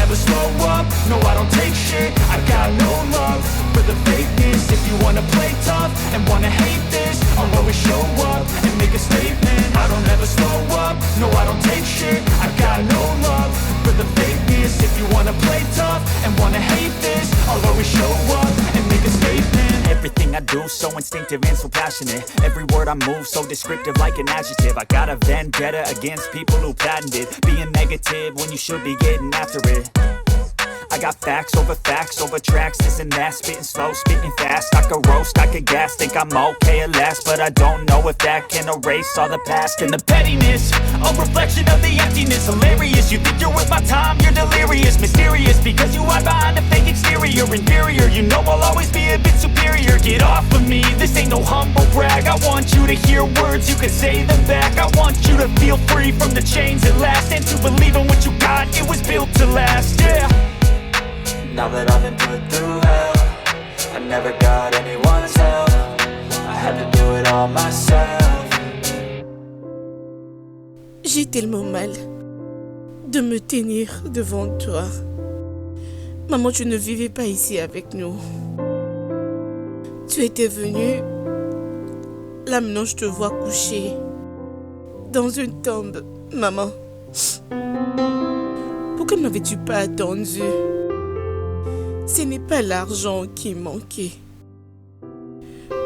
never slow up, no I don't take shit. I got no love for the fakeness. If you wanna play tough and wanna hate this, I'll always show up and make a statement. I don't ever slow up, no I don't take shit. I got no love for the fakeness. If you wanna play tough and wanna hate this, I'll always show up and make a statement. Everything I do so instinctive and so passionate. Every word I move so descriptive like an adjective. I got a vendetta against people who patented being negative when you should be getting after it. I got facts over tracks, this and that. Spitting slow, spitting fast. I could roast, I could gas. Think I'm okay at last, but I don't know if that can erase all the past. And the pettiness, a reflection of the emptiness. Hilarious, you think you're worth my time, you're delirious. Mysterious, because you hide behind a fake exterior. Inferior, you know I'll always be a bit superior. Get off of me, this ain't no humble brag. I want you to hear words, you can say them back. I want you to feel free from the chains at last, and to believe in what you got, it was built to last, yeah. Now that I've been put through hell, I never got anyone's help. I had to do it all myself. J'ai tellement mal de me tenir devant toi. Maman, tu ne vivais pas ici avec nous. Tu étais venue. Là maintenant, je te vois couché dans une tombe. Maman, pourquoi ne m'avais-tu pas attendu? Ce n'est pas l'argent qui manquait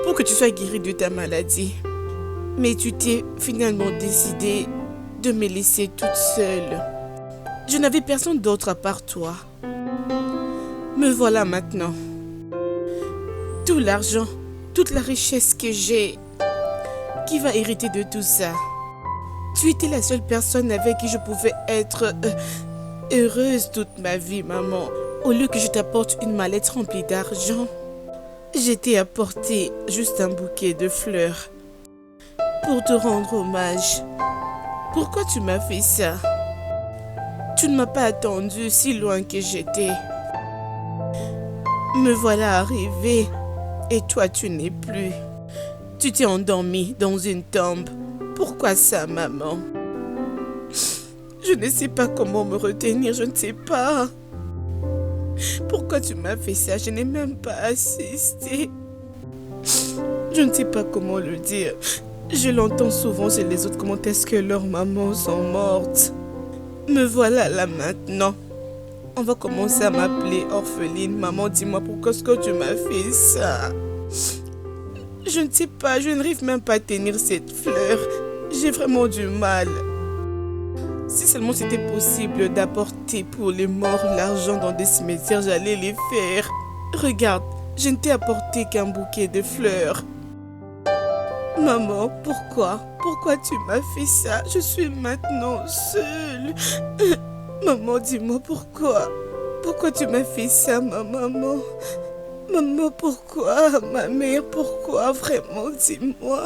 pour que tu sois guérie de ta maladie. Mais tu t'es finalement décidée de me laisser toute seule. Je n'avais personne d'autre à part toi. Me voilà maintenant. Tout l'argent, toute la richesse que j'ai, qui va hériter de tout ça? Tu étais la seule personne avec qui je pouvais être heureuse toute ma vie, maman. Au lieu que je t'apporte une mallette remplie d'argent, je t'ai apporté juste un bouquet de fleurs pour te rendre hommage. Pourquoi tu m'as fait ça? Tu ne m'as pas attendu si loin que j'étais. Me voilà arrivée et toi tu n'es plus. Tu t'es endormie dans une tombe. Pourquoi ça, maman? Je ne sais pas comment me retenir, je ne sais pas. Pourquoi tu m'as fait ça? Je n'ai même pas assisté. Je ne sais pas comment le dire. Je l'entends souvent chez les autres, comment est-ce que leurs mamans sont mortes. Me voilà là maintenant. On va commencer à m'appeler orpheline. Maman, dis-moi pourquoi est-ce que tu m'as fait ça? Je ne sais pas, je n'arrive même pas à tenir cette fleur. J'ai vraiment du mal. Si seulement c'était possible d'apporter pour les morts l'argent dans des cimetières, j'allais les faire. Regarde, je ne t'ai apporté qu'un bouquet de fleurs. Maman, pourquoi? Pourquoi tu m'as fait ça? Je suis maintenant seule. Maman, dis-moi pourquoi? Pourquoi tu m'as fait ça, ma maman? Maman, pourquoi? Ma mère, pourquoi? Vraiment, dis-moi.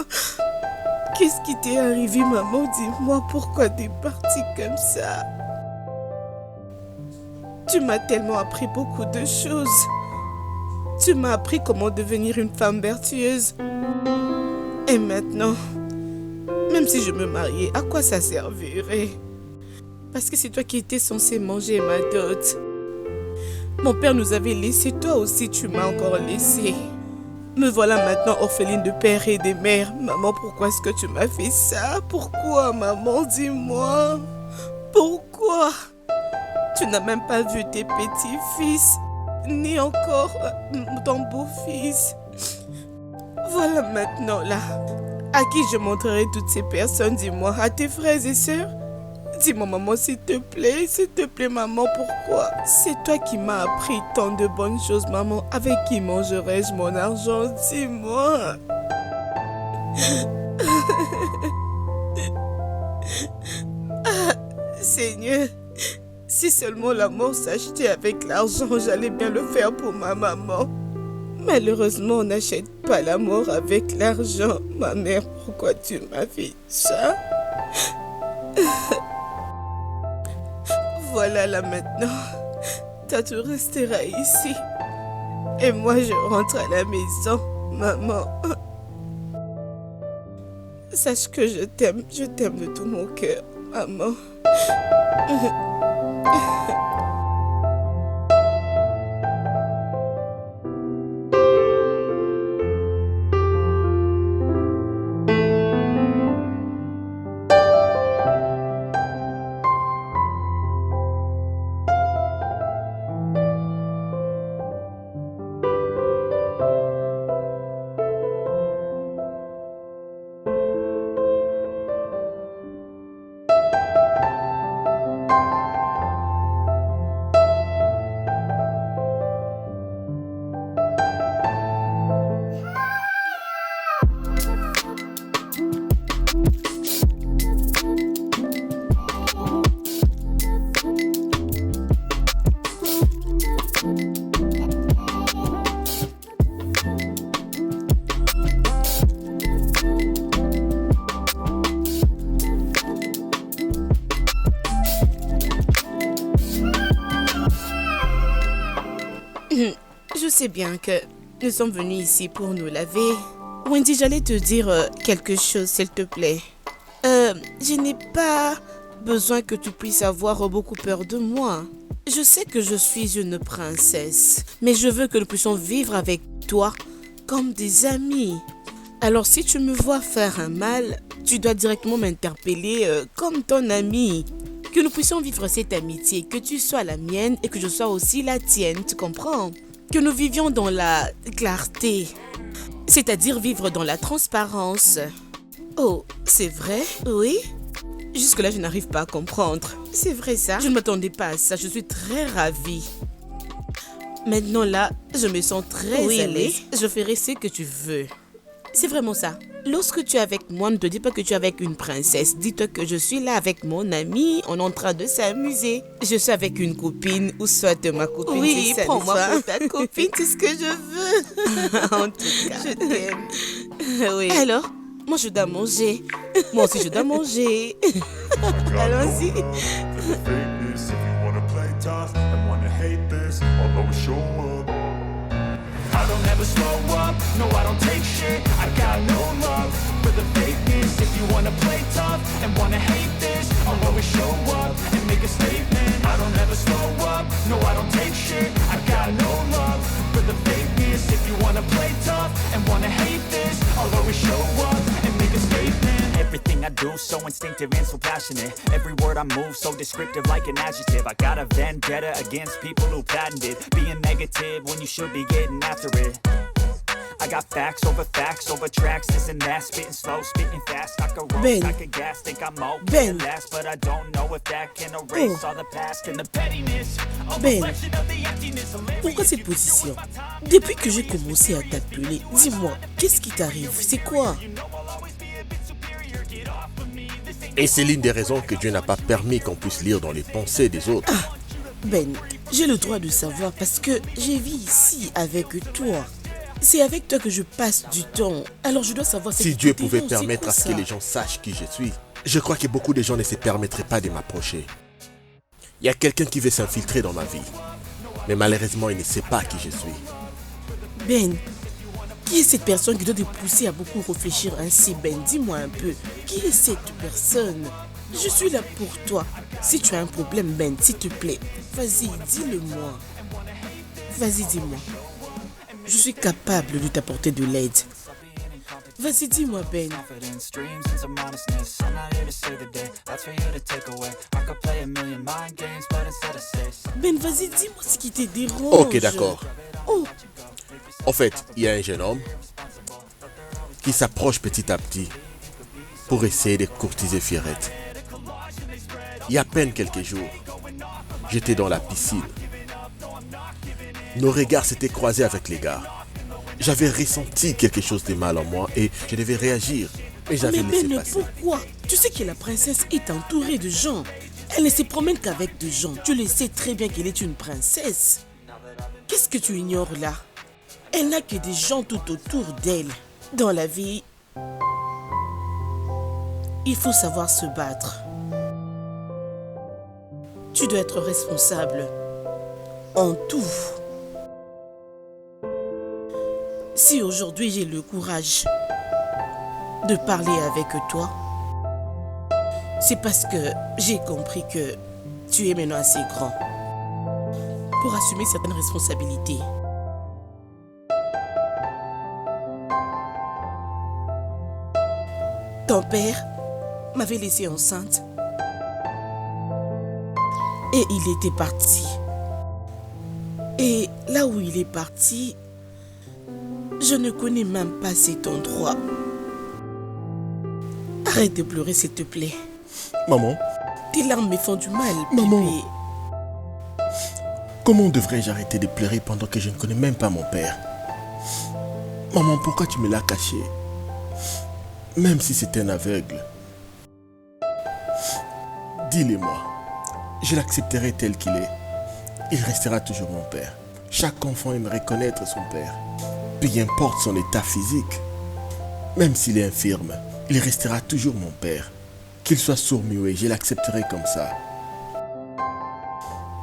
Qu'est-ce qui t'est arrivé, maman? Dis-moi pourquoi t'es partie comme ça. Tu m'as tellement appris beaucoup de choses. Tu m'as appris comment devenir une femme vertueuse. Et maintenant, même si je me mariais, à quoi ça servirait? Parce que c'est toi qui étais censé manger ma dot. Mon père nous avait laissé, toi aussi tu m'as encore laissé. Me voilà maintenant orpheline de père et de mère. Maman, pourquoi est-ce que tu m'as fait ça? Pourquoi, maman? Dis-moi. Pourquoi? Tu n'as même pas vu tes petits-fils, ni encore ton beau-fils. Voilà maintenant là. À qui je montrerai toutes ces personnes? Dis-moi, à tes frères et sœurs? Dis-moi, maman, s'il te plaît, maman, pourquoi? C'est toi qui m'as appris tant de bonnes choses, maman. Avec qui mangerai-je mon argent? Dis-moi. Ah, Seigneur, si seulement la mort s'achetait avec l'argent, j'allais bien le faire pour ma maman. Malheureusement, on n'achète pas la mort avec l'argent. Ma mère, pourquoi tu m'as fait ça? Voilà là maintenant, toi tu resteras ici et moi je rentre à la maison, maman. Sache que je t'aime de tout mon cœur, maman. sais bien que nous sommes venus ici pour nous laver. Wendy, j'allais te dire quelque chose, s'il te plaît. Je n'ai pas besoin que tu puisses avoir beaucoup peur de moi. Je sais que je suis une princesse, mais je veux que nous puissions vivre avec toi comme des amis. Alors si tu me vois faire un mal, tu dois directement m'interpeller comme ton ami. Que nous puissions vivre cette amitié, que tu sois la mienne et que je sois aussi la tienne, tu comprends? Que nous vivions dans la clarté, c'est-à-dire vivre dans la transparence. Oh, c'est vrai? Oui? Jusque-là, je n'arrive pas à comprendre. C'est vrai ça? Je ne m'attendais pas à ça, je suis très ravie. Maintenant là, je me sens très à l'aise. Je ferai ce que tu veux. C'est vraiment ça. Lorsque tu es avec moi, ne te dis pas que tu es avec une princesse. Dis-toi que je suis là avec mon ami, on est en train de s'amuser. Je suis avec une copine, ou soit ma copine. Oui, prends-moi pour ta copine, c'est ce que je veux. En tout cas, je t'aime. Oui. Alors, moi je dois manger. Moi aussi je dois manger. Allons-y. I don't ever slow up, no I don't take shit. I got no love for the fakeness. If you wanna play tough and wanna hate this, I'll always show up and make a statement. I don't ever slow up, no I don't take shit. I got no love for the fakeness. If you wanna play tough and wanna hate this, I'll always show up and make a statement. Everything I do so instinctive and so passionate. Every word I move so descriptive like an adjective. I got a vendetta against people who patented being negative when you should be getting after it. I got facts over tracks, this and that, spitting slow, spitting fast. I could roll, I could gas, think I'm okay at last, but I don't know if that can erase all the past and the pettiness. Pourquoi cette position? Depuis que j'ai commencé à t'appeler, dis-moi, qu'est-ce qui t'arrive? C'est quoi? Et c'est l'une des raisons que Dieu n'a pas permis qu'on puisse lire dans les pensées des autres. Ah, Ben, j'ai le droit de savoir parce que j'ai vis ici avec toi. C'est avec toi que je passe du temps. Alors je dois savoir si Dieu pouvait permettre à ce que les gens sachent qui je suis, je crois que beaucoup de gens ne se permettraient pas de m'approcher. Il y a quelqu'un qui veut s'infiltrer dans ma vie. Mais malheureusement, il ne sait pas qui je suis. Ben, qui est cette personne qui doit te pousser à beaucoup réfléchir ainsi, Ben? Dis-moi un peu. Qui est cette personne? Je suis là pour toi. Si tu as un problème, Ben, s'il te plaît, vas-y, dis-le-moi. Vas-y, dis-moi. Je suis capable de t'apporter de l'aide. Vas-y, dis-moi, Ben. Ben, vas-y, dis-moi ce qui te dérange. Ok, d'accord. Oh. En fait, il y a un jeune homme qui s'approche petit à petit pour essayer de courtiser Fierrette. Il y a à peine quelques jours, j'étais dans la piscine. Nos regards s'étaient croisés avec les gars. J'avais ressenti quelque chose de mal en moi et je devais réagir. Mais j'avais laissé passer. Pourquoi? Tu sais que la princesse est entourée de gens. Elle ne se promène qu'avec des gens. Tu le sais très bien qu'elle est une princesse. Qu'est-ce que tu ignores là? Elle n'a que des gens tout autour d'elle. Dans la vie, il faut savoir se battre. Tu dois être responsable en tout. Si aujourd'hui j'ai le courage de parler avec toi, c'est parce que j'ai compris que tu es maintenant assez grand pour assumer certaines responsabilités. Ton père m'avait laissée enceinte et il était parti. Et là où il est parti, je ne connais même pas cet endroit. Arrête de pleurer, s'il te plaît. Maman. Tes larmes me font du mal, maman. bébé. Comment devrais-je arrêter de pleurer pendant que je ne connais même pas mon père? Maman, pourquoi tu me l'as caché? Même si c'est un aveugle. Dis-le-moi. Je l'accepterai tel qu'il est. Il restera toujours mon père. Chaque enfant aimerait connaître son père. Peu importe son état physique. Même s'il est infirme, il restera toujours mon père. Qu'il soit sourd-muet, je l'accepterai comme ça.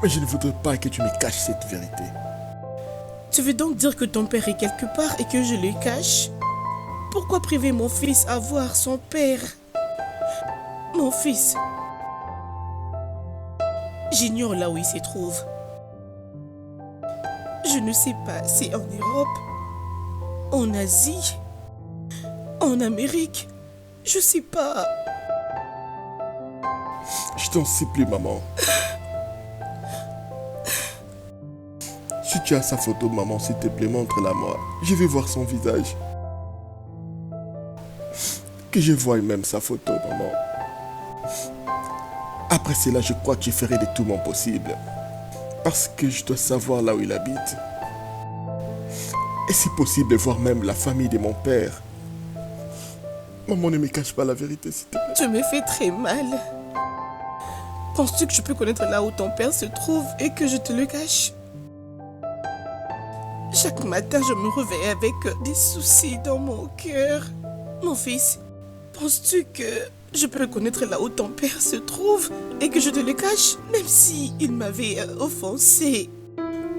Mais je ne voudrais pas que tu me caches cette vérité. Tu veux donc dire que ton père est quelque part et que je le cache? Pourquoi priver mon fils à voir son père? Mon fils, j'ignore là où il se trouve. Je ne sais pas si en Europe, en Asie, en Amérique, je sais pas. Je t'en supplie, maman. Si tu as sa photo, maman, s'il te plaît, montre-la moi. Je vais voir son visage. Que je voie même sa photo, maman. Après cela, je crois que je ferai de tout mon possible. Parce que je dois savoir là où il habite. Et si possible, voir même la famille de mon père. Maman, ne me cache pas la vérité, s'il te plaît. Tu me fais très mal. Penses-tu que je peux connaître là où ton père se trouve et que je te le cache? Chaque matin, je me réveille avec des soucis dans mon cœur. Mon fils, penses-tu que je peux connaître là où ton père se trouve et que je te le cache, même si il m'avait offensé?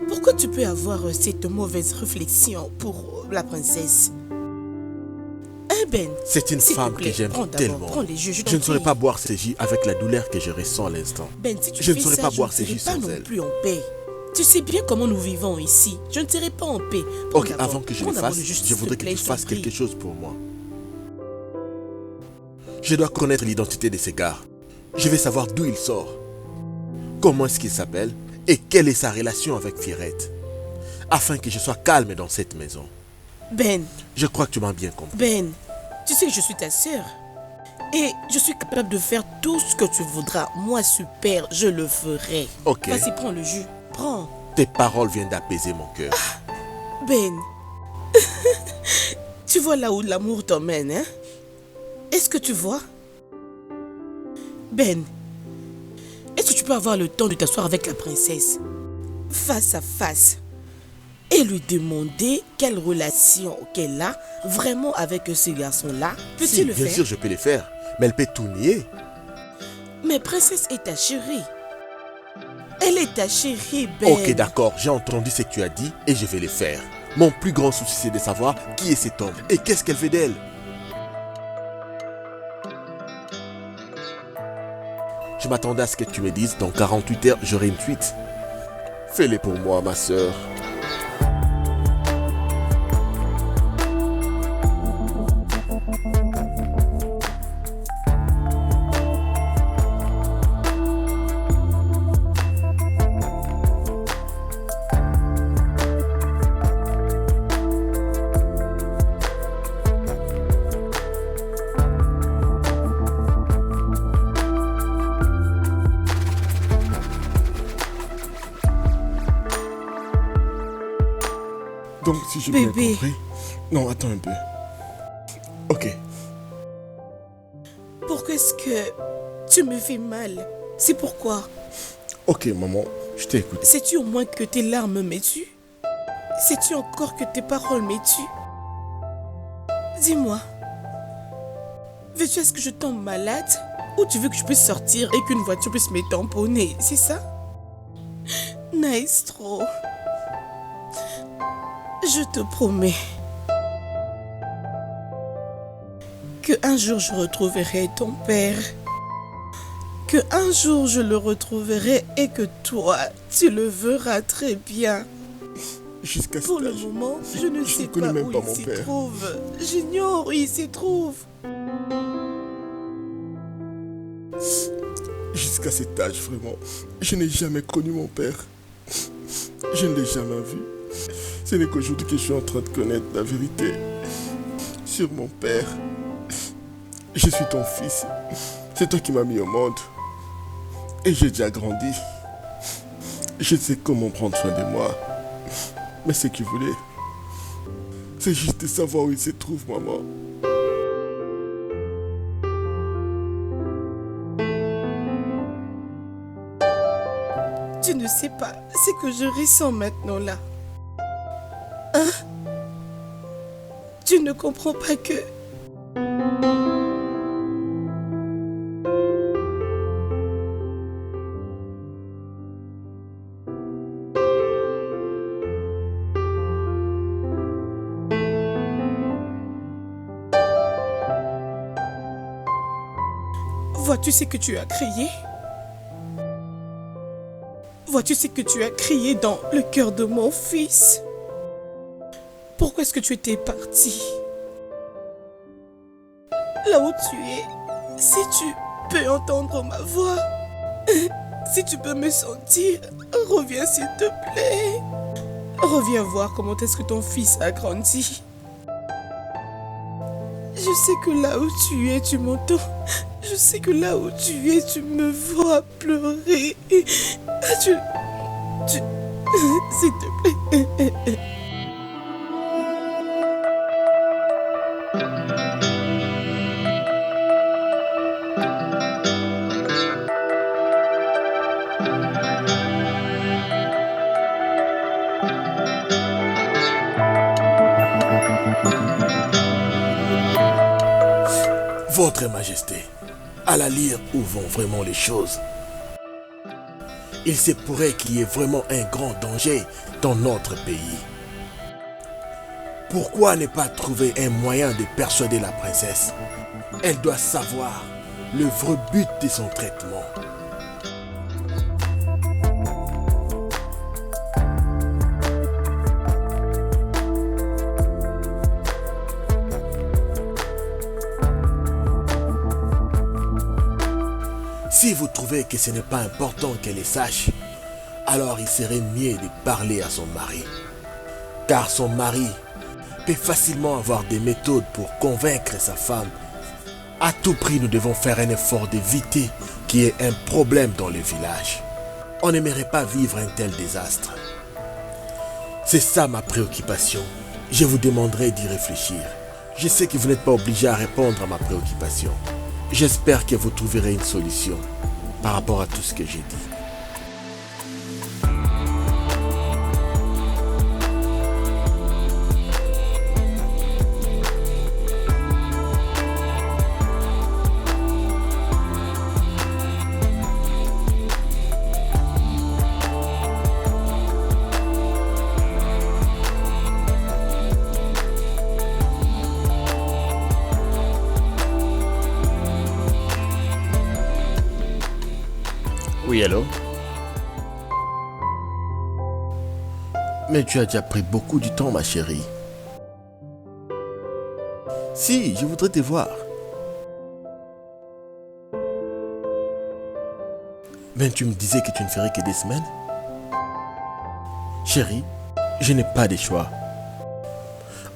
Pourquoi tu peux avoir cette mauvaise réflexion pour la princesse? Hein, Ben? C'est une s'il te femme plaît, que j'aime tellement. prends les jus, Je ne saurais pas boire ces jus avec la douleur que je ressens à l'instant. Ben, si tu Je ne fais saurais ça, pas boire je ces ne jus serai pas sans non elle. plus en paix. Tu sais bien comment nous vivons ici. Je ne serai pas en paix. Ok, Prends avant que je prends le d'abord fasse, le jus, s'il je te voudrais que plaît, tu je t'en fasses prie. quelque chose pour moi. Je dois connaître l'identité de ce gars. Je vais savoir d'où il sort. Comment est-ce qu'il s'appelle et quelle est sa relation avec Fierette. Afin que je sois calme dans cette maison. Ben, Je crois que tu m'as bien compris. Ben, tu sais que je suis ta sœur. Et je suis capable de faire tout ce que tu voudras. Moi, super, je le ferai. Ok. Vas-y, prends le jus. Prends. Tes paroles viennent d'apaiser mon cœur. Ben, tu vois là où l'amour t'emmène, hein? Est-ce que tu vois? Ben, est-ce que tu peux avoir le temps de t'asseoir avec la princesse, face à face, et lui demander quelle relation qu'elle a vraiment avec ce garçon-là? Peux-tu Si, le bien faire? sûr, je peux le faire. Mais elle peut tout nier. Mais princesse est ta chérie. Elle est ta chérie, Ben. Ok, d'accord, j'ai entendu ce que tu as dit et je vais le faire. Mon plus grand souci, c'est de savoir qui est cet homme et qu'est-ce qu'elle fait d'elle. Je m'attendais à ce que tu me dises, dans 48 heures, j'aurai une suite. Fais-le pour moi, ma sœur. Donc, si j'ai bien Bébé. compris... Non, attends un peu. Ok. Pourquoi est-ce que tu me fais mal? C'est pourquoi? Ok, maman, je t'écoute. Sais-tu au moins que tes larmes me tuent? Sais-tu encore que tes paroles me tuent? Dis-moi, veux-tu est-ce que je tombe malade? Ou tu veux que je puisse sortir et qu'une voiture puisse me tamponner? C'est ça? Nice trop. Je te promets que un jour je retrouverai ton père. Que un jour je le retrouverai et que toi, tu le verras très bien. Jusqu'à cet Pour le âge, moment, je ne sais connais pas même où pas il mon s'y père. trouve. J'ignore où il s'y trouve. Jusqu'à cet âge, vraiment, je n'ai jamais connu mon père. Je ne l'ai jamais vu. Ce n'est qu'aujourd'hui que je suis en train de connaître la vérité sur mon père. Je suis ton fils. C'est toi qui m'as mis au monde. Et j'ai déjà grandi. Je sais comment prendre soin de moi. Mais ce qu'il voulait, c'est juste de savoir où il se trouve, maman. Tu ne sais pas ce que je ressens maintenant là. Hein? Tu ne comprends pas que... Vois-tu ce que tu as crié? Vois-tu ce que tu as crié dans le cœur de mon fils? Pourquoi est-ce que tu étais parti? Là où tu es, si tu peux entendre ma voix, si tu peux me sentir, reviens s'il te plaît. Reviens voir comment est-ce que ton fils a grandi. Je sais que là où tu es, tu m'entends. Je sais que là où tu es, tu me vois pleurer. S'il te plaît. Votre Majesté, à la lire où vont vraiment les choses. Il se pourrait qu'il y ait vraiment un grand danger dans notre pays. Pourquoi ne pas trouver un moyen de persuader la princesse? Elle doit savoir le vrai but de son traitement. Si vous trouvez que ce n'est pas important qu'elle le sache, alors il serait mieux de parler à son mari. Car son mari peut facilement avoir des méthodes pour convaincre sa femme. À tout prix, nous devons faire un effort d'éviter qu'il y ait un problème dans le village. On n'aimerait pas vivre un tel désastre. C'est ça ma préoccupation. Je vous demanderai d'y réfléchir. Je sais que vous n'êtes pas obligé à répondre à ma préoccupation. J'espère que vous trouverez une solution par rapport à tout ce que j'ai dit. Oui, allô? Mais tu as déjà pris beaucoup de temps, ma chérie. Si, je voudrais te voir. Mais tu me disais que tu ne ferais que des semaines? Chérie, je n'ai pas de choix.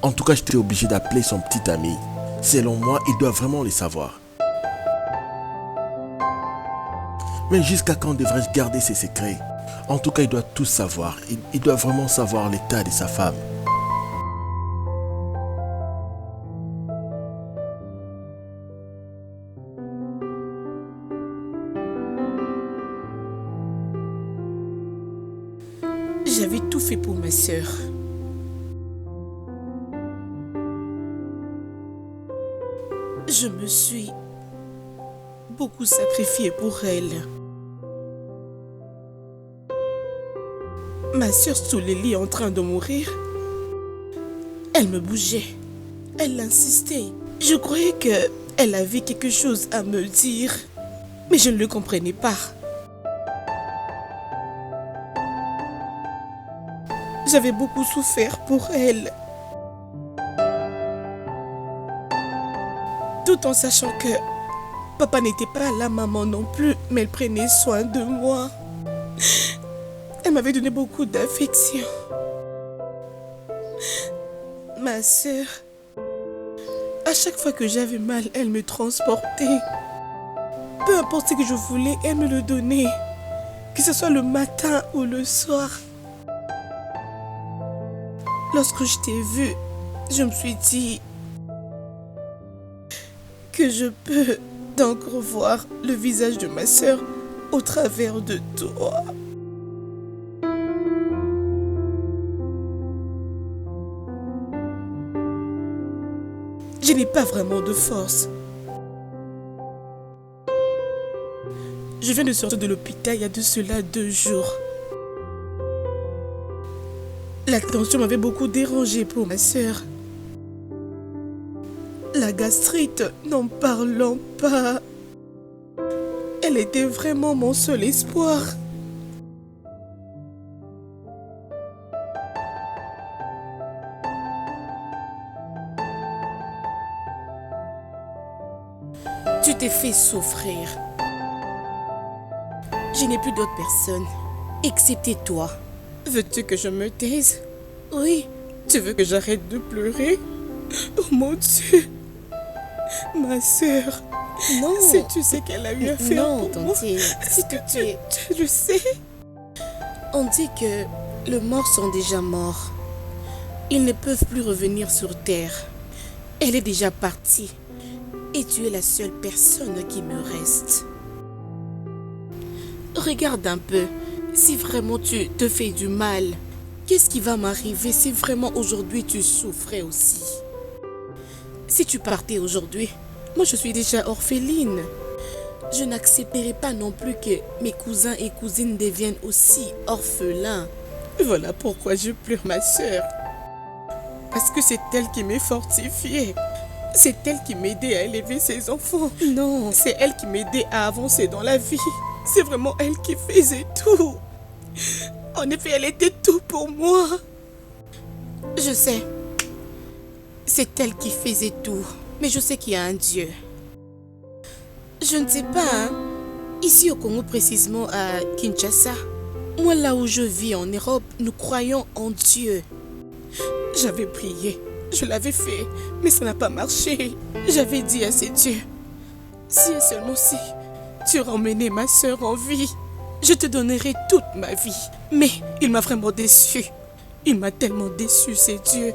En tout cas, j'étais obligé d'appeler son petit ami. Selon moi, il doit vraiment le savoir. Mais jusqu'à quand devrais-je garder ses secrets? En tout cas, il doit tout savoir. Il doit vraiment savoir l'état de sa femme. J'avais tout fait pour ma sœur. Je me suis beaucoup sacrifiée pour elle. Ma sœur sous le lit en train de mourir, elle me bougeait, elle insistait. Je croyais qu'elle avait quelque chose à me dire, mais je ne le comprenais pas. J'avais beaucoup souffert pour elle. Tout en sachant que papa n'était pas là, maman non plus, mais elle prenait soin de moi. Elle m'avait donné beaucoup d'affection. Ma sœur, à chaque fois que j'avais mal, elle me transportait. Peu importe ce que je voulais, elle me le donnait. Que ce soit le matin ou le soir. Lorsque je t'ai vu, je me suis dit que je peux donc revoir le visage de ma sœur au travers de toi. Je n'ai pas vraiment de force. Je viens de sortir de l'hôpital il y a de cela 2 jours. La tension m'avait beaucoup dérangée pour ma sœur. La gastrite, n'en parlons pas. Elle était vraiment mon seul espoir. Tu t'es fait souffrir. Je n'ai plus d'autre personne, excepté toi. Veux-tu que je me taise? Oui. Tu veux que j'arrête de pleurer? Oh mon Dieu. Ma sœur. Non. Sais-tu ce qu'elle a eu à faire Non, pour moi? Tanti, s'il te plaît. Tu le sais? On dit que les morts sont déjà morts. Ils ne peuvent plus revenir sur terre. Elle est déjà partie. Et tu es la seule personne qui me reste. Regarde un peu. Si vraiment tu te fais du mal, qu'est-ce qui va m'arriver si vraiment aujourd'hui tu souffrais aussi? Si tu partais aujourd'hui, moi je suis déjà orpheline. Je n'accepterai pas non plus que mes cousins et cousines deviennent aussi orphelins. Voilà pourquoi je pleure, ma sœur. Parce que c'est elle qui m'est fortifiée. C'est elle qui m'aidait à élever ses enfants. Non. C'est elle qui m'aidait à avancer dans la vie. C'est vraiment elle qui faisait tout. En effet, elle était tout pour moi. Je sais. C'est elle qui faisait tout. Mais je sais qu'il y a un Dieu. Je ne sais pas, hein. Ici au Congo, précisément à Kinshasa, moi là où je vis en Europe, nous croyons en Dieu. J'avais prié. Je l'avais fait, mais ça n'a pas marché. J'avais dit à ces dieux, si et seulement si tu ramènes ma sœur en vie, je te donnerai toute ma vie. Mais il m'a vraiment déçu. Il m'a tellement déçu, ces dieux.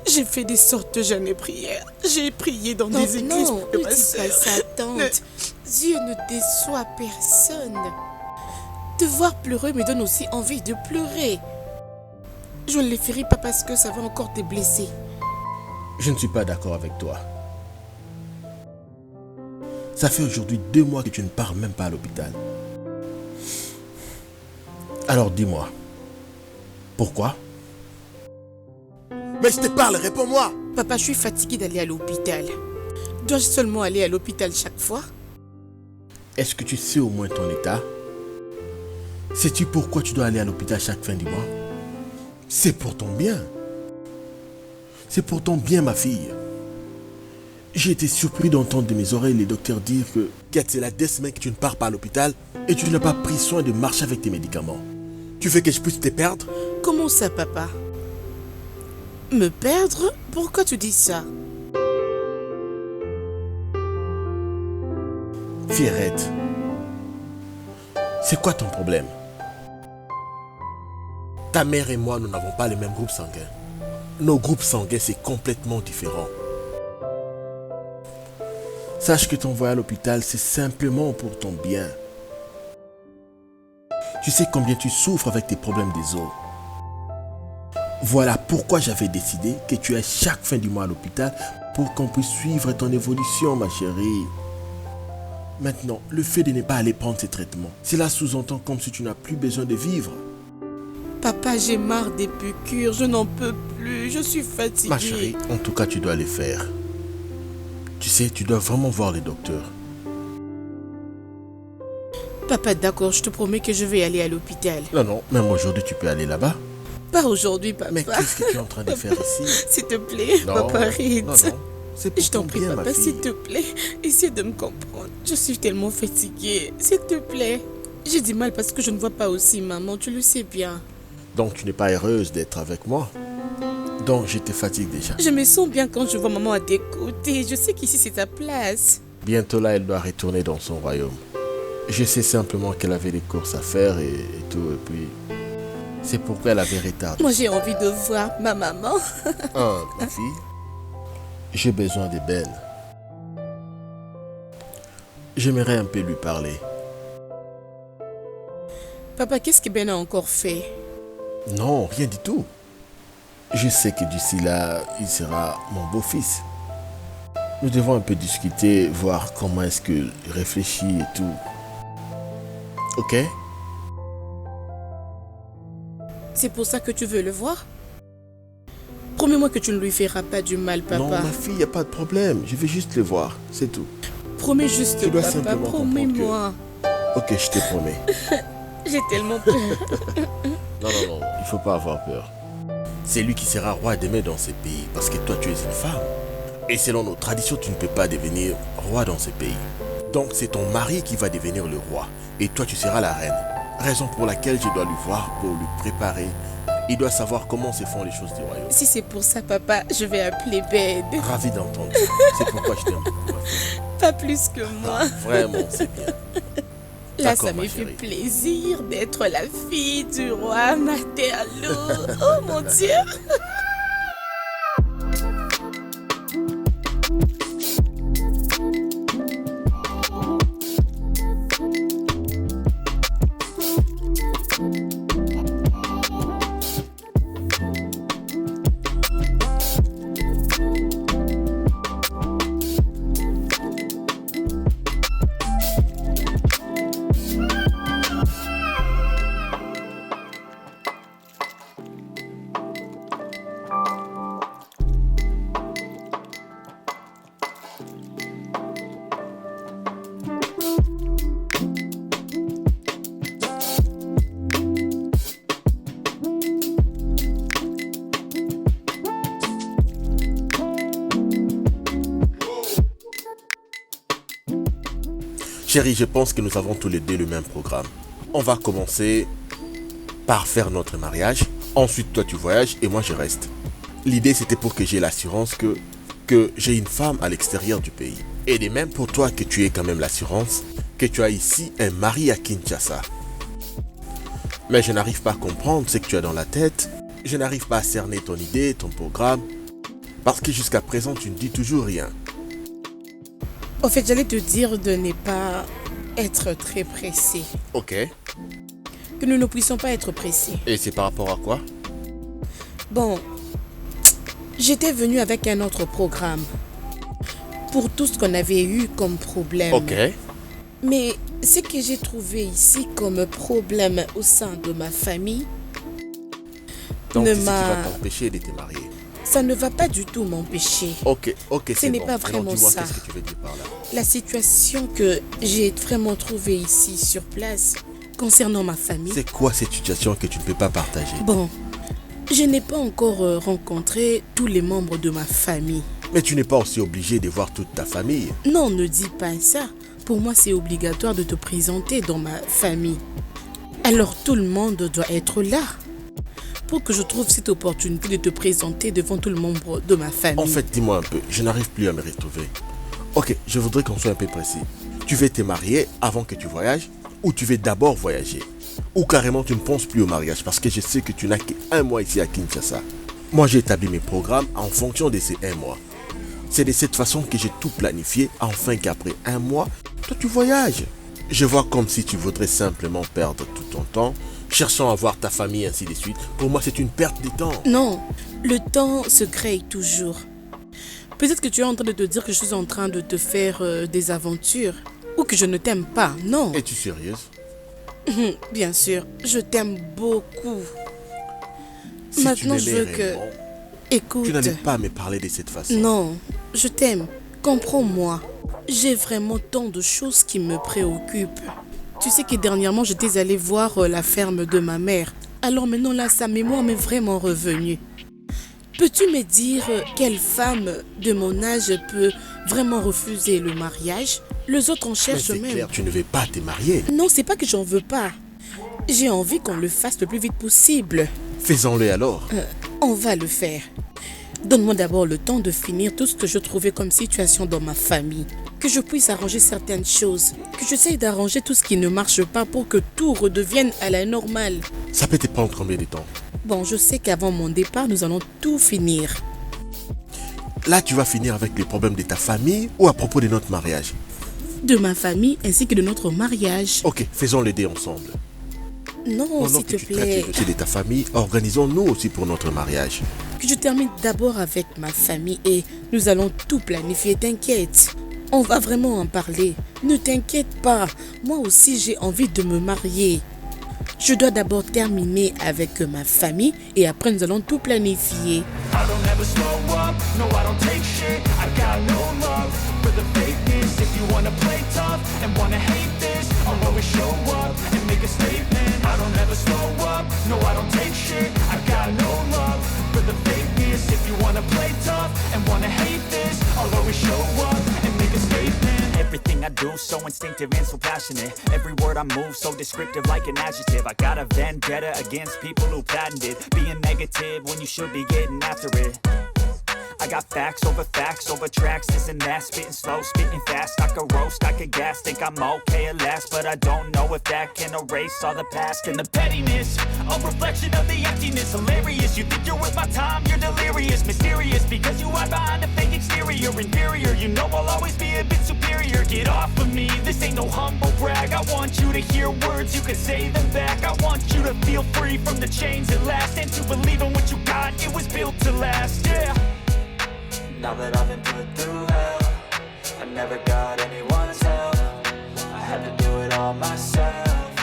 J'ai fait des sortes de jeûnes et prières. J'ai prié dans des églises non, pour que ne ma dis sœur... pas ça, tante. Dieu ne déçoit personne. Te voir pleurer me donne aussi envie de pleurer. Je ne le ferai pas parce que ça va encore te blesser. Je ne suis pas d'accord avec toi. Ça fait aujourd'hui 2 mois que tu ne pars même pas à l'hôpital. Alors dis-moi, pourquoi? Mais je te parle, réponds-moi! Papa, je suis fatiguée d'aller à l'hôpital. Dois-je seulement aller à l'hôpital chaque fois? Est-ce que tu sais au moins ton état? Sais-tu pourquoi tu dois aller à l'hôpital chaque fin du mois? C'est pour ton bien. C'est pour ton bien, ma fille. J'ai été surpris d'entendre de mes oreilles les docteurs dire que c'est là 2 semaines que tu ne pars pas à l'hôpital et tu n'as pas pris soin de marcher avec tes médicaments. Tu veux que je puisse te perdre? Comment ça, papa? Me perdre? Pourquoi tu dis ça? Fierette, c'est quoi ton problème? Ta mère et moi, nous n'avons pas les mêmes groupes sanguins. Nos groupes sanguins, c'est complètement différent. Sache que t'envoyer à l'hôpital, c'est simplement pour ton bien. Tu sais combien tu souffres avec tes problèmes des os. Voilà pourquoi j'avais décidé que tu ailles chaque fin du mois à l'hôpital pour qu'on puisse suivre ton évolution, ma chérie. Maintenant, le fait de ne pas aller prendre ces traitements, cela sous-entend comme si tu n'as plus besoin de vivre. Papa, j'ai marre des piqûres, je n'en peux plus, je suis fatiguée. Ma chérie, en tout cas, tu dois les faire. Tu sais, tu dois vraiment voir les docteurs. Papa, d'accord, je te promets que je vais aller à l'hôpital. Non, non, même aujourd'hui, tu peux aller là-bas. Pas aujourd'hui, papa. Mais qu'est-ce que tu es en train de faire ici? S'il te plaît, Non, papa, arrête. non, non. C'est pour Je t'en ton prie, bien, ma papa, fille. s'il te plaît, essaie de me comprendre. Je suis tellement fatiguée, s'il te plaît. J'ai du mal parce que je ne vois pas aussi maman, tu le sais bien. Donc, tu n'es pas heureuse d'être avec moi? Donc, je te fatigue déjà. Je me sens bien quand je vois maman à tes côtés. Je sais qu'ici, c'est ta place. Bientôt là, elle doit retourner dans son royaume. Je sais simplement qu'elle avait des courses à faire et tout, et puis... C'est pourquoi elle avait retardé. Moi, j'ai envie de voir ma maman. Ah, ma fille, j'ai besoin de Ben. J'aimerais un peu lui parler. Papa, qu'est-ce que Ben a encore fait? Non, rien du tout. Je sais que d'ici là, il sera mon beau-fils. Nous devons un peu discuter, voir comment est-ce qu'il réfléchit et tout. Ok? C'est pour ça que tu veux le voir? Promets-moi que tu ne lui feras pas du mal, papa. Non, ma fille, il n'y a pas de problème. Je vais juste le voir, c'est tout. Promets juste, Tu dois papa, simplement comprendre promets-moi. Ok, je te promets. J'ai tellement peur. Non, il faut pas avoir peur. C'est lui qui sera roi demain dans ce pays, parce que toi tu es une femme. Et selon nos traditions, tu ne peux pas devenir roi dans ce pays. Donc c'est ton mari qui va devenir le roi, et toi tu seras la reine. Raison pour laquelle je dois lui voir pour lui préparer. Il doit savoir comment se font les choses du royaume. Si c'est pour ça, papa, je vais appeler Ben. Ravi d'entendre. C'est pourquoi je t'aime beaucoup, ma fille. Pas plus que moi. Vraiment, c'est bien. Là, D'accord, ça ma me fait chérie. plaisir d'être la fille du roi Materlo. Oh mon Dieu. Chérie, je pense que nous avons tous les deux le même programme. On va commencer par faire notre mariage. Ensuite, toi tu voyages et moi je reste. L'idée c'était pour que j'ai l'assurance que j'ai une femme à l'extérieur du pays. Et de même pour toi que tu aies quand même l'assurance que tu as ici un mari à Kinshasa. Mais je n'arrive pas à comprendre ce que tu as dans la tête. Je n'arrive pas à cerner ton idée, ton programme. Parce que jusqu'à présent tu ne dis toujours rien. Au fait, j'allais te dire de ne pas être très pressé. Ok. Que nous ne puissions pas être pressés. Et c'est par rapport à quoi? Bon, j'étais venue avec un autre programme. Pour tout ce qu'on avait eu comme problème. Ok. Mais ce que j'ai trouvé ici comme problème au sein de ma famille Donc ne c'est ce qui m'a... va t'empêcher de te marier. Ça ne va pas du tout m'empêcher. Ok, Ce c'est n'est bon. pas Alors, vraiment dis-moi, ça. qu'est-ce que tu veux dire par là? La situation que j'ai vraiment trouvée ici sur place concernant ma famille. C'est quoi cette situation que tu ne peux pas partager? Bon, je n'ai pas encore rencontré tous les membres de ma famille. Mais tu n'es pas aussi obligé de voir toute ta famille. Non, ne dis pas ça. Pour moi, c'est obligatoire de te présenter dans ma famille. Alors tout le monde doit être là. Pour que je trouve cette opportunité de te présenter devant tout le monde de ma famille. En fait, dis-moi un peu, je n'arrive plus à me retrouver. Ok, je voudrais qu'on soit un peu précis. Tu veux te marier avant que tu voyages ou tu veux d'abord voyager? Ou carrément tu ne penses plus au mariage parce que je sais que tu n'as qu'un mois ici à Kinshasa. Moi j'ai établi mes programmes en fonction de ces un mois. C'est de cette façon que j'ai tout planifié afin qu'après un mois, toi tu voyages. Je vois comme si tu voudrais simplement perdre tout ton temps, cherchant à voir ta famille ainsi de suite. Pour moi c'est une perte de temps. Non, le temps se crée toujours. Peut-être que tu es en train de te dire que je suis en train de te faire des aventures ou que je ne t'aime pas. Non. Es-tu sérieuse? Bien sûr, je t'aime beaucoup. Si Maintenant, tu je m'aimais veux que... réellement, Écoute. tu n'allais pas me parler de cette façon. Non, je t'aime. Comprends-moi. J'ai vraiment tant de choses qui me préoccupent. Tu sais que dernièrement, j'étais allée voir la ferme de ma mère. Alors maintenant, là, sa mémoire m'est vraiment revenue. Peux-tu me dire quelle femme de mon âge peut vraiment refuser le mariage? Les autres en Mais cherchent c'est même. clair, tu ne veux pas te marier. Non, c'est pas que j'en veux pas. J'ai envie qu'on le fasse le plus vite possible. Faisons-le alors. On va le faire. Donne-moi d'abord le temps de finir tout ce que je trouvais comme situation dans ma famille. Que je puisse arranger certaines choses. Que j'essaye d'arranger tout ce qui ne marche pas pour que tout redevienne à la normale. Ça peut te prendre combien de temps? Bon, je sais qu'avant mon départ, nous allons tout finir. Là, tu vas finir avec les problèmes de ta famille ou à propos de notre mariage? De ma famille ainsi que de notre mariage. Ok, faisons les deux ensemble. Non, Pendant s'il que te tu traites plaît. le dossier de ta famille, organisons-nous aussi pour notre mariage. Que je termine d'abord avec ma famille et nous allons tout planifier, t'inquiète. On va vraiment en parler. Ne t'inquiète pas, moi aussi j'ai envie de me marier. Je dois d'abord terminer avec ma famille et après nous allons tout planifier. I don't ever slow up, no I don't take shit. I got no love for the fakeness. If you wanna play tough and wanna hate this, I'll always show up and make a statement. I don't ever slow up, no I don't take shit. I got no love for the fakeness. If you wanna play tough and wanna hate this, I'll always show up and make a statement. Everything I do so instinctive and so passionate. Every word I move so descriptive like an adjective. I got a vendetta against people who patented being negative when you should be getting after it. I got facts over tracks, this and that. Spitting slow, spitting fast. I could roast, I could gas. Think I'm okay at last, but I don't know if that can erase all the past. And the pettiness, a reflection of the emptiness. Hilarious, you think you're worth my time, you're delirious. Mysterious, because you hide behind a fake exterior. Inferior, you know I'll always be a bit superior. Get off of me, this ain't no humble brag. I want you to hear words, you can say them back. I want you to feel free from the chains at last, and to believe in what you got, it was built to last, yeah. Now that I've been put through hell, I never got anyone's help. I had to do it all myself.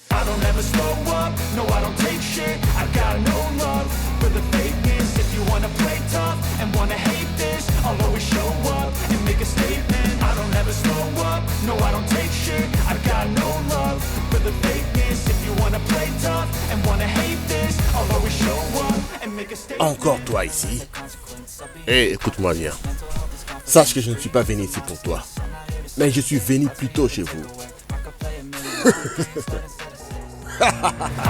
I don't ever slow up, no I don't take shit. I got no love for the fakeness. If you wanna play tough and wanna hate this, I'll always show up and make a statement. I don't ever slow up, no I don't take shit. I got no love for the fakeness. If you wanna play tough and wanna hate this, I'll always show up and make a statement. Encore toi ici. Eh, écoute-moi bien. Sache que je ne suis pas venu ici pour toi. Mais je suis venu plutôt chez vous. I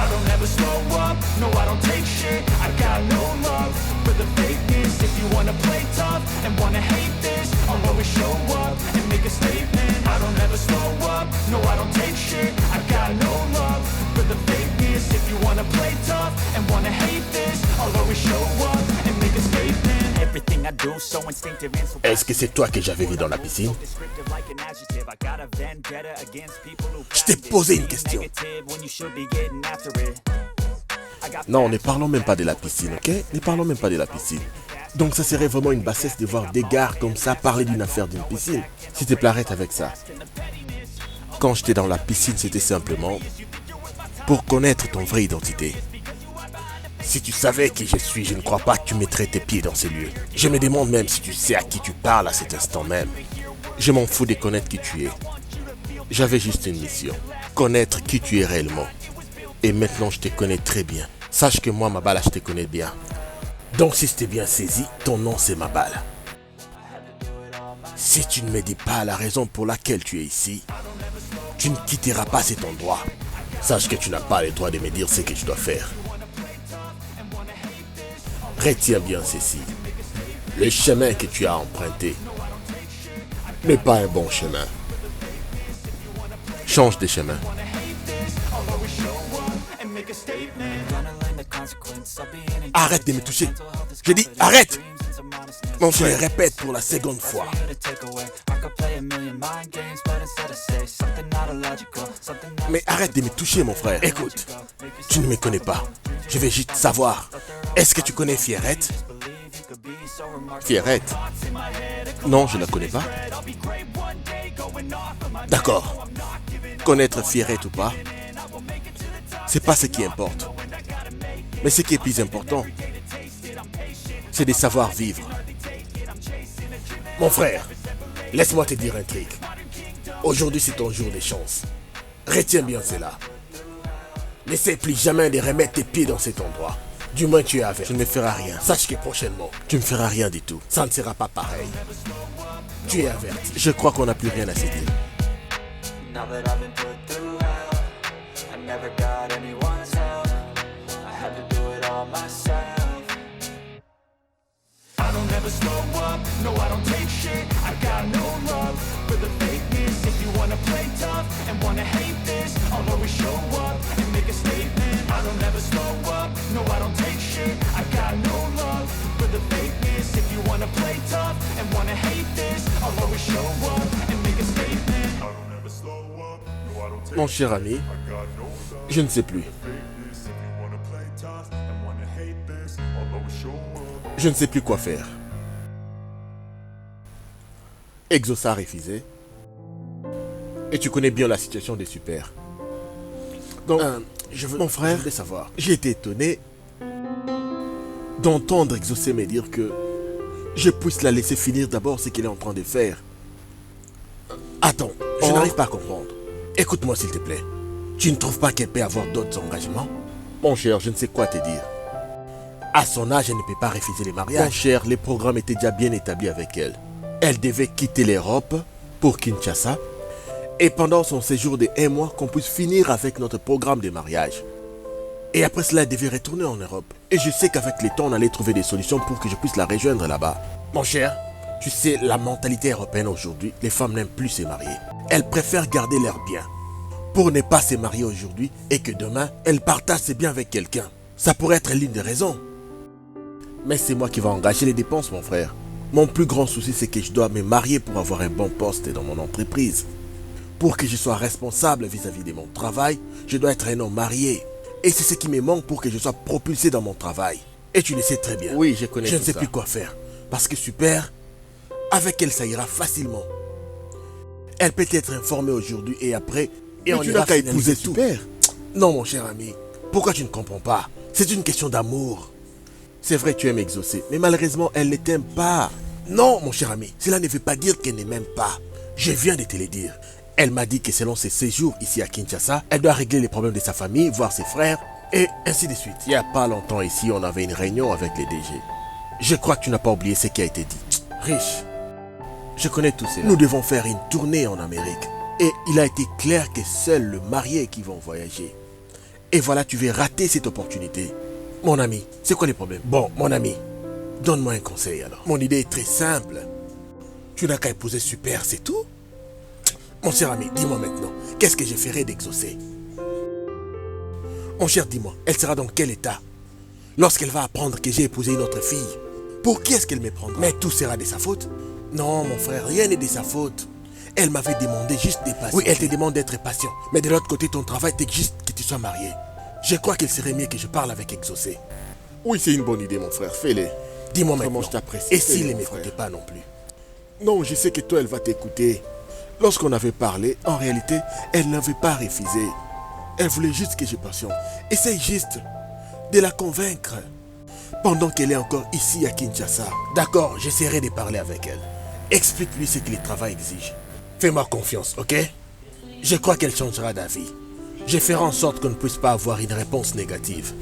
don't ever slow up, no I don't take shit. I got no love for the fakeness. If you wanna play tough and wanna hate this, I'll always show up and make a statement. I don't ever slow up, no I don't take shit. I got no love for the fakeness. If you wanna play tough and wanna hate this, I'll always show up and make a statement. Everything I do so instinctive and so. Est-ce que c'est toi que j'avais vu dans la piscine? Je t'ai posé une question. Non, ne parlons même pas de la piscine, ok? Ne parlons même pas de la piscine. Donc ça serait vraiment une bassesse de voir des gars comme ça parler d'une affaire d'une piscine. S'il te plaît, arrête avec ça. Quand j'étais dans la piscine, c'était simplement pour connaître ton vraie identité. Si tu savais qui je suis, je ne crois pas que tu mettrais tes pieds dans ces lieux. Je me demande même si tu sais à qui tu parles à cet instant même. Je m'en fous de connaître qui tu es. J'avais juste une mission. Connaître qui tu es réellement. Et maintenant, je te connais très bien. Sache que moi, Mabala, je te connais bien. Donc, si je t'ai bien saisi, ton nom, c'est Mabala. Si tu ne me dis pas la raison pour laquelle tu es ici, tu ne quitteras pas cet endroit. Sache que tu n'as pas le droit de me dire ce que je dois faire. Retiens bien ceci. Le chemin que tu as emprunté n'est pas un bon chemin. Change de chemin. Arrête de me toucher. Je dis arrête. Mon frère, répète pour la seconde fois. Mais arrête de me toucher, mon frère. Écoute, tu ne me connais pas. Je vais juste savoir. Est-ce que tu connais Fierrette? Fierrette? Non, je ne la connais pas. D'accord. Connaître Fierrette ou pas, c'est pas ce qui importe. Mais ce qui est plus important, c'est de savoir vivre. Mon frère, laisse-moi te dire un truc. Aujourd'hui, c'est ton jour de chance. Retiens bien cela. N'essaie plus jamais de remettre tes pieds dans cet endroit. Du moins, tu es averti. Tu ne me feras rien. Sache que prochainement, tu ne me feras rien du tout. Ça ne sera pas pareil. Tu es averti. Je crois qu'on n'a plus rien à se dire. Now that I've been put through hell, I never got anyone's help. I had to do it all myself. I don't ever slow up, no I don't take shit. I got no love for the fakeness. If you wanna play tough and wanna hate this, I'll always show up and make a statement. I don't ever slow up, no I don't take shit. I got no love for the fakeness. If you wanna play tough and wanna hate this, I'll always show up and make a statement. Mon cher ami, je ne sais plus. Je ne sais plus quoi faire. Exosa a refusé. Et tu connais bien la situation des super. Donc, mon frère, je voulais savoir. J'ai été étonné d'entendre Exaucé me dire que je puisse la laisser finir d'abord ce qu'elle est en train de faire. Attends, je n'arrive pas à comprendre. Écoute-moi s'il te plaît. Tu ne trouves pas qu'elle peut avoir d'autres engagements? Mon cher, je ne sais quoi te dire. À son âge, elle ne peut pas refuser les mariages. Mon cher, les programmes étaient déjà bien établis avec elle. Elle devait quitter l'Europe pour Kinshasa. Et pendant son séjour de 1 mois, qu'on puisse finir avec notre programme de mariage. Et après cela, elle devait retourner en Europe. Et je sais qu'avec le temps, on allait trouver des solutions pour que je puisse la rejoindre là-bas. Mon cher, tu sais, la mentalité européenne aujourd'hui, les femmes n'aiment plus se marier. Elles préfèrent garder leurs biens pour ne pas se marier aujourd'hui et que demain, elles partagent ses biens avec quelqu'un. Ça pourrait être l'une des raisons. Mais c'est moi qui vais engager les dépenses, mon frère. Mon plus grand souci, c'est que je dois me marier pour avoir un bon poste dans mon entreprise. Pour que je sois responsable vis-à-vis de mon travail, je dois être un homme marié. Et c'est ce qui me manque pour que je sois propulsé dans mon travail. Et tu le sais très bien. Oui, je connais Je ne tout sais ça. plus quoi faire. Parce que super, avec elle, ça ira facilement. Elle peut être informée aujourd'hui et après, et Mais on tu ira n'as qu'à finaliser épouser tout. Super. Non, mon cher ami. Pourquoi tu ne comprends pas? C'est une question d'amour. C'est vrai, tu aimes exaucer, mais malheureusement, elle ne t'aime pas. Non, mon cher ami, cela ne veut pas dire qu'elle ne m'aime pas. Je viens de te le dire. Elle m'a dit que selon ses séjours ici à Kinshasa, elle doit régler les problèmes de sa famille, voir ses frères, et ainsi de suite. Il n'y a pas longtemps ici, on avait une réunion avec les DG. Je crois que tu n'as pas oublié ce qui a été dit. Riche, je connais tout cela. Nous devons faire une tournée en Amérique. Et il a été clair que seul le marié qui va voyager. Et voilà, tu veux rater cette opportunité. Mon ami, c'est quoi les problèmes? Bon, mon ami, donne-moi un conseil alors. Mon idée est très simple. Tu n'as qu'à épouser Super, c'est tout? Mon cher ami, dis-moi maintenant, qu'est-ce que je ferai d'exaucer? Mon cher, dis-moi, elle sera dans quel état lorsqu'elle va apprendre que j'ai épousé une autre fille? Pour qui est-ce qu'elle me prendra? Mais tout sera de sa faute? Non, mon frère, rien n'est de sa faute. Elle m'avait demandé juste des patients. Oui, elle te demande d'être patient. Mais de l'autre côté, ton travail t'exige que tu sois marié. Je crois qu'il serait mieux que je parle avec Exaucé. Oui, c'est une bonne idée, mon frère. Fais-le. Dis-moi Vraiment, maintenant. je t'apprécie. Et s'il Fais-le, ne mon frère. m'écoutait pas non plus? Non, je sais que toi, elle va t'écouter. Lorsqu'on avait parlé, en réalité, elle n'avait pas refusé. Elle voulait juste que je patiente. Essaye juste de la convaincre pendant qu'elle est encore ici à Kinshasa. D'accord, j'essaierai de parler avec elle. Explique-lui ce que le travail exige. Fais-moi confiance, ok? Je crois qu'elle changera d'avis. Je ferai en sorte qu'on ne puisse pas avoir une réponse négative.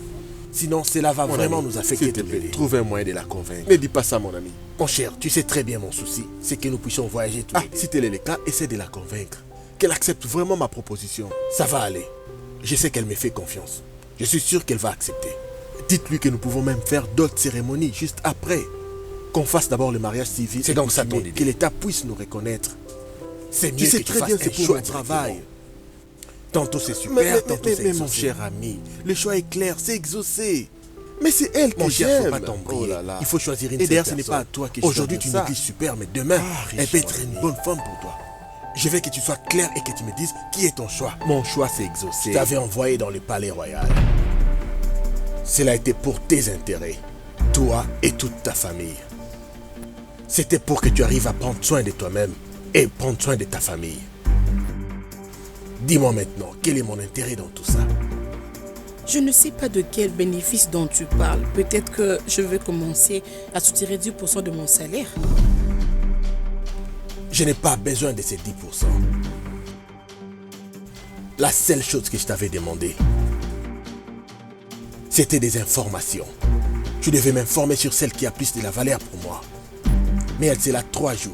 Sinon, cela va Mon vraiment ami, nous affecter s'il te tous plaît, les deux. trouve un moyen de la convaincre. Ne dis pas ça, mon ami. Mon cher, tu sais très bien mon souci, c'est que nous puissions voyager tous Ah, les deux. si tel est le cas, essaie de la convaincre. Qu'elle accepte vraiment ma proposition. Ça va aller. Je sais qu'elle me fait confiance. Je suis sûr qu'elle va accepter. Dites-lui que nous pouvons même faire d'autres cérémonies juste après. Qu'on fasse d'abord le mariage civil. C'est et donc ça ton coutumier, idée. Que l'État puisse nous reconnaître. C'est mieux Tu sais que tu très fasses bien, un c'est pour choix mon travail. directement. Tantôt c'est super, Mais, tantôt c'est mon exaucé. cher ami, le choix est clair, c'est exaucé. Mais c'est elle que Mon cher, faut j'aime. pas t'embrouiller. Oh là là. Il faut choisir une Et d'ailleurs, seule ce n'est personne. pas à toi que je Aujourd'hui, dois tu dire me ça. dis super, mais demain, Ah, elle riche, peut être mon une ami. bonne femme pour toi. Je veux que tu sois clair et que tu me dises qui est ton choix. Mon choix, c'est exaucé. Je t'avais envoyé dans le palais royal. Cela était pour tes intérêts, toi et toute ta famille. C'était pour que tu arrives à prendre soin de toi-même et prendre soin de ta famille. Dis-moi maintenant, quel est mon intérêt dans tout ça? Je ne sais pas de quel bénéfice dont tu parles. Peut-être que je vais commencer à soutirer 10% de mon salaire. Je n'ai pas besoin de ces 10%. La seule chose que je t'avais demandé, c'était des informations. Tu devais m'informer sur celle qui a plus de la valeur pour moi. Mais elle, c'est là 3 jours.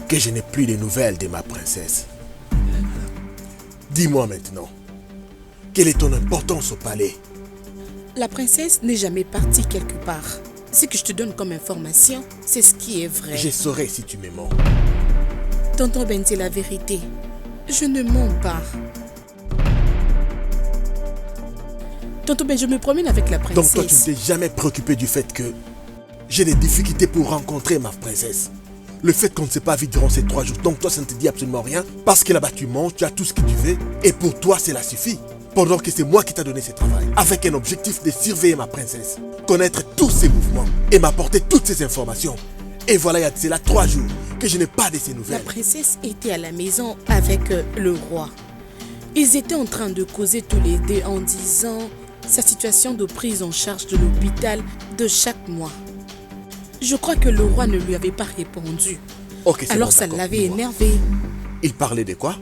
Que je n'ai plus de nouvelles de ma princesse. Dis-moi maintenant, quelle est ton importance au palais? La princesse n'est jamais partie quelque part. Ce que je te donne comme information, c'est ce qui est vrai. Je saurai si tu me mens. Tonton Ben, c'est la vérité. Je ne mens pas. Tonton Ben, je me promène avec la princesse. Donc toi, tu ne t'es jamais préoccupé du fait que j'ai des difficultés pour rencontrer ma princesse. Le fait qu'on ne s'est pas vu durant ces 3 jours, donc toi, ça ne te dit absolument rien. Parce que là-bas, tu manges, tu as tout ce que tu veux. Et pour toi, cela suffit. Pendant que c'est moi qui t'a donné ce travail. Avec un objectif de surveiller ma princesse. Connaître tous ses mouvements. Et m'apporter toutes ces informations. Et voilà, il y a de cela 3 jours que je n'ai pas de ces La nouvelles. princesse était à la maison avec le roi. Ils étaient en train de causer tous les deux en disant sa situation de prise en charge de l'hôpital de chaque mois. Je crois que le roi ne lui avait pas répondu. Ok, c'est Alors bon, ça d'accord, l'avait dis-moi. énervé. Il parlait de quoi?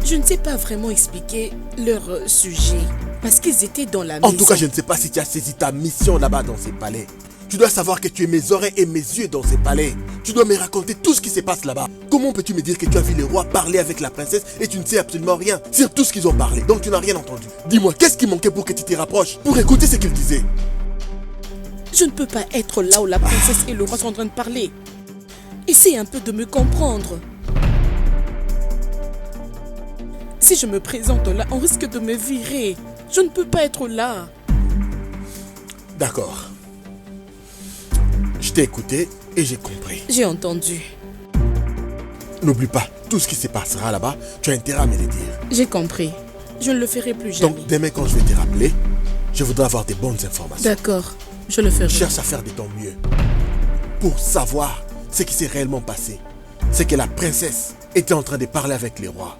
Je ne sais pas vraiment expliquer leur sujet. Parce qu'ils étaient dans la En maison. tout cas, je ne sais pas si tu as saisi ta mission là-bas dans ces palais. Tu dois savoir que tu es mes oreilles et mes yeux dans ces palais. Tu dois me raconter tout ce qui se passe là-bas. Comment peux-tu me dire que tu as vu le roi parler avec la princesse et tu ne sais absolument rien sur tout ce qu'ils ont parlé, donc tu n'as rien entendu? Dis-moi, qu'est-ce qui manquait pour que tu te rapproches, pour écouter ce qu'ils disaient? Je ne peux pas être là où la princesse et le roi sont en train de parler. Essaye un peu de me comprendre. Si je me présente là, on risque de me virer. Je ne peux pas être là. D'accord. Je t'ai écouté et j'ai compris. J'ai entendu. N'oublie pas, tout ce qui se passera là-bas, tu as intérêt à me le dire. J'ai compris. Je ne le ferai plus jamais. Donc demain quand je vais te rappeler, je voudrais avoir des bonnes informations. D'accord, je le ferai. Cherche à faire de ton mieux pour savoir ce qui s'est réellement passé. C'est que la princesse était en train de parler avec les rois.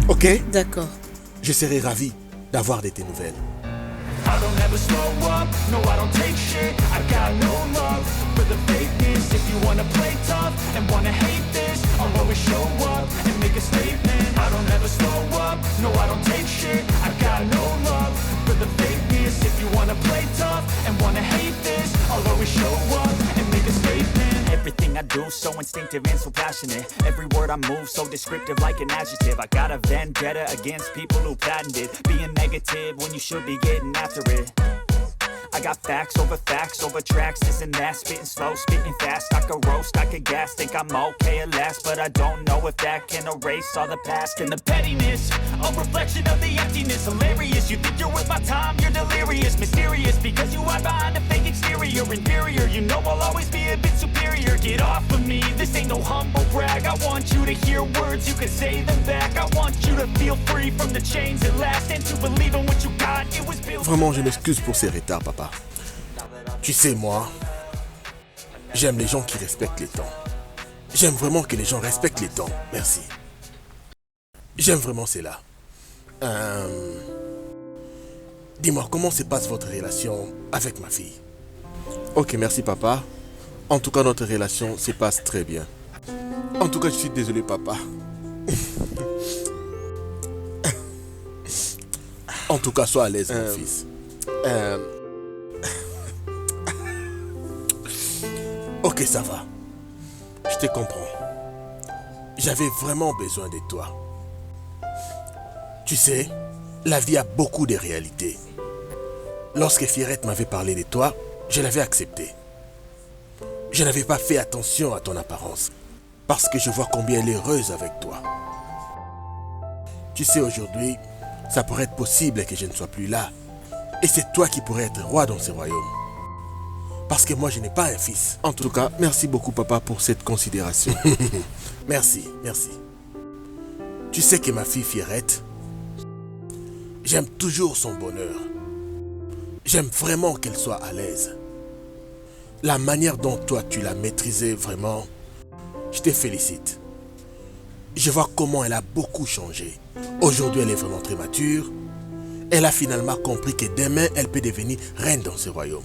Ok? D'accord. Je serai ravi d'avoir de tes nouvelles. I don't ever slow up, no I don't take shit. I got no love for the fakeness. If you wanna play tough and wanna hate this, I'll always show up and make a statement. I don't ever slow up, no I don't take shit. I got no love for the fakeness. If you wanna play tough and wanna hate this, I'll always show up and make a statement. Everything I do so instinctive and so passionate. Every word I move so descriptive like an adjective. I got a vendetta against people who patented being negative when you should be getting after it. I got facts over tracks, this and that. Spitting slow, spitting fast. I could roast, I could gas. Think I'm okay at last, but I don't know if that can erase all the past. And the pettiness, a reflection of the emptiness. Hilarious, you think you're worth my time, you're delirious. Mysterious, because you hide behind a fake exterior. Inferior, you know I'll always be a bit superior. Get off of me, this ain't no humble brag. I want you to hear words, you can say them back. I want you to feel free from the chains that last, and to believe in what you got, it was built. Vraiment, je m'excuse pour ces retards, papa. Tu sais, moi, j'aime les gens qui respectent les temps. J'aime vraiment que les gens respectent les temps. Merci. J'aime vraiment cela. Dis-moi, comment se passe votre relation avec ma fille? Ok, merci, papa. En tout cas, notre relation se passe très bien. En tout cas, je suis désolé, papa. En tout cas, sois à l'aise, mon fils. Ok, ça va. Je te comprends. J'avais vraiment besoin de toi. Tu sais, la vie a beaucoup de réalités. Lorsque Fierette m'avait parlé de toi, je l'avais accepté. Je n'avais pas fait attention à ton apparence, parce que je vois combien elle est heureuse avec toi. Tu sais, aujourd'hui, ça pourrait être possible que je ne sois plus là. Et c'est toi qui pourrais être roi dans ce royaume. Parce que moi, je n'ai pas un fils. En tout cas, merci beaucoup, papa, pour cette considération. Merci, merci. Tu sais que ma fille Fierette, j'aime toujours son bonheur. J'aime vraiment qu'elle soit à l'aise. La manière dont toi, tu l'as maîtrisée, vraiment, je te félicite. Je vois comment elle a beaucoup changé. Aujourd'hui, elle est vraiment très mature. Elle a finalement compris que demain, elle peut devenir reine dans ce royaume.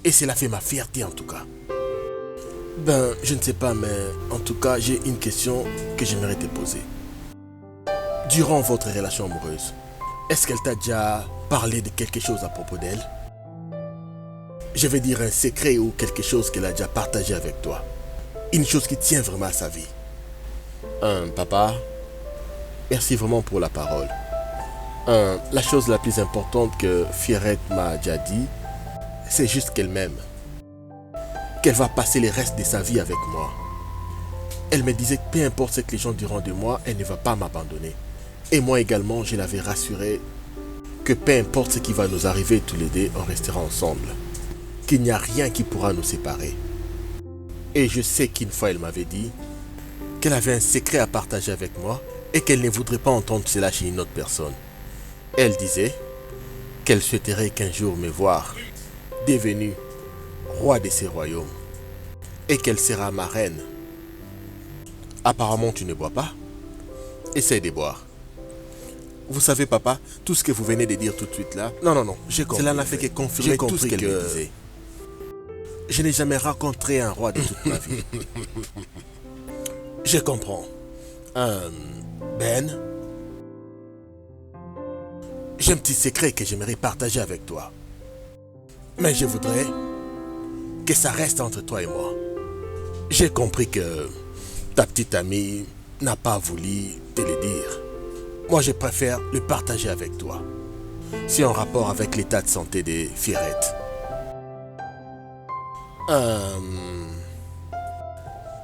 Et cela fait ma fierté en tout cas. Ben, je ne sais pas, mais en tout cas, j'ai une question que j'aimerais te poser. Durant votre relation amoureuse, est-ce qu'elle t'a déjà parlé de quelque chose à propos d'elle? Je vais dire un secret ou quelque chose qu'elle a déjà partagé avec toi. Une chose qui tient vraiment à sa vie. Papa, merci vraiment pour la parole. La chose la plus importante que Fierette m'a déjà dit, c'est juste qu'elle m'aime. Qu'elle va passer le reste de sa vie avec moi. Elle me disait que peu importe ce que les gens diront de moi, elle ne va pas m'abandonner. Et moi également, je l'avais rassurée que peu importe ce qui va nous arriver tous les deux, on restera ensemble. Qu'il n'y a rien qui pourra nous séparer. Et je sais qu'une fois, elle m'avait dit qu'elle avait un secret à partager avec moi et qu'elle ne voudrait pas entendre cela chez une autre personne. Elle disait qu'elle souhaiterait qu'un jour me voir devenu roi de ces royaumes et qu'elle sera ma reine. Apparemment, tu ne bois pas. Essaye de boire. Vous savez, papa, tout ce que vous venez de dire tout de suite là... Non, j'ai compris. Cela n'a fait que confirmer tout ce qu'elle me disait. Je n'ai jamais rencontré un roi de toute ma vie. Je comprends. Ben, j'ai un petit secret que j'aimerais partager avec toi. Mais je voudrais que ça reste entre toi et moi. J'ai compris que ta petite amie n'a pas voulu te le dire. Moi, je préfère le partager avec toi. C'est en rapport avec l'état de santé de Fierette.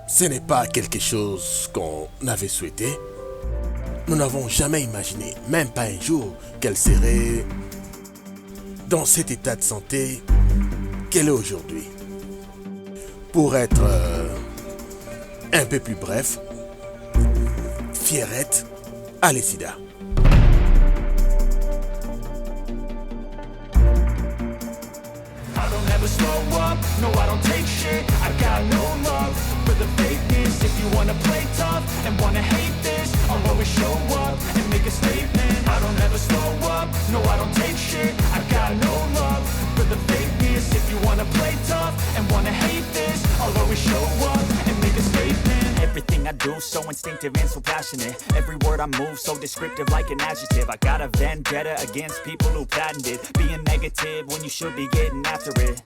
Ce n'est pas quelque chose qu'on avait souhaité. Nous n'avons jamais imaginé, même pas un jour, qu'elle serait dans cet état de santé qu'elle est aujourd'hui. Pour être un peu plus bref, Fierette a le sida. Never slow up, no I don't take shit. I got no love for the fakeness. If you wanna play tough and wanna hate this, I'll always show up and make a statement. I don't ever slow up, no I don't take shit. I got no love for the fakeness. If you wanna play tough and wanna hate this, I'll always show up and make a statement. Everything I do so instinctive and so passionate. Every word I move so descriptive like an adjective. I got a vendetta against people who patented being negative when you should be getting after it.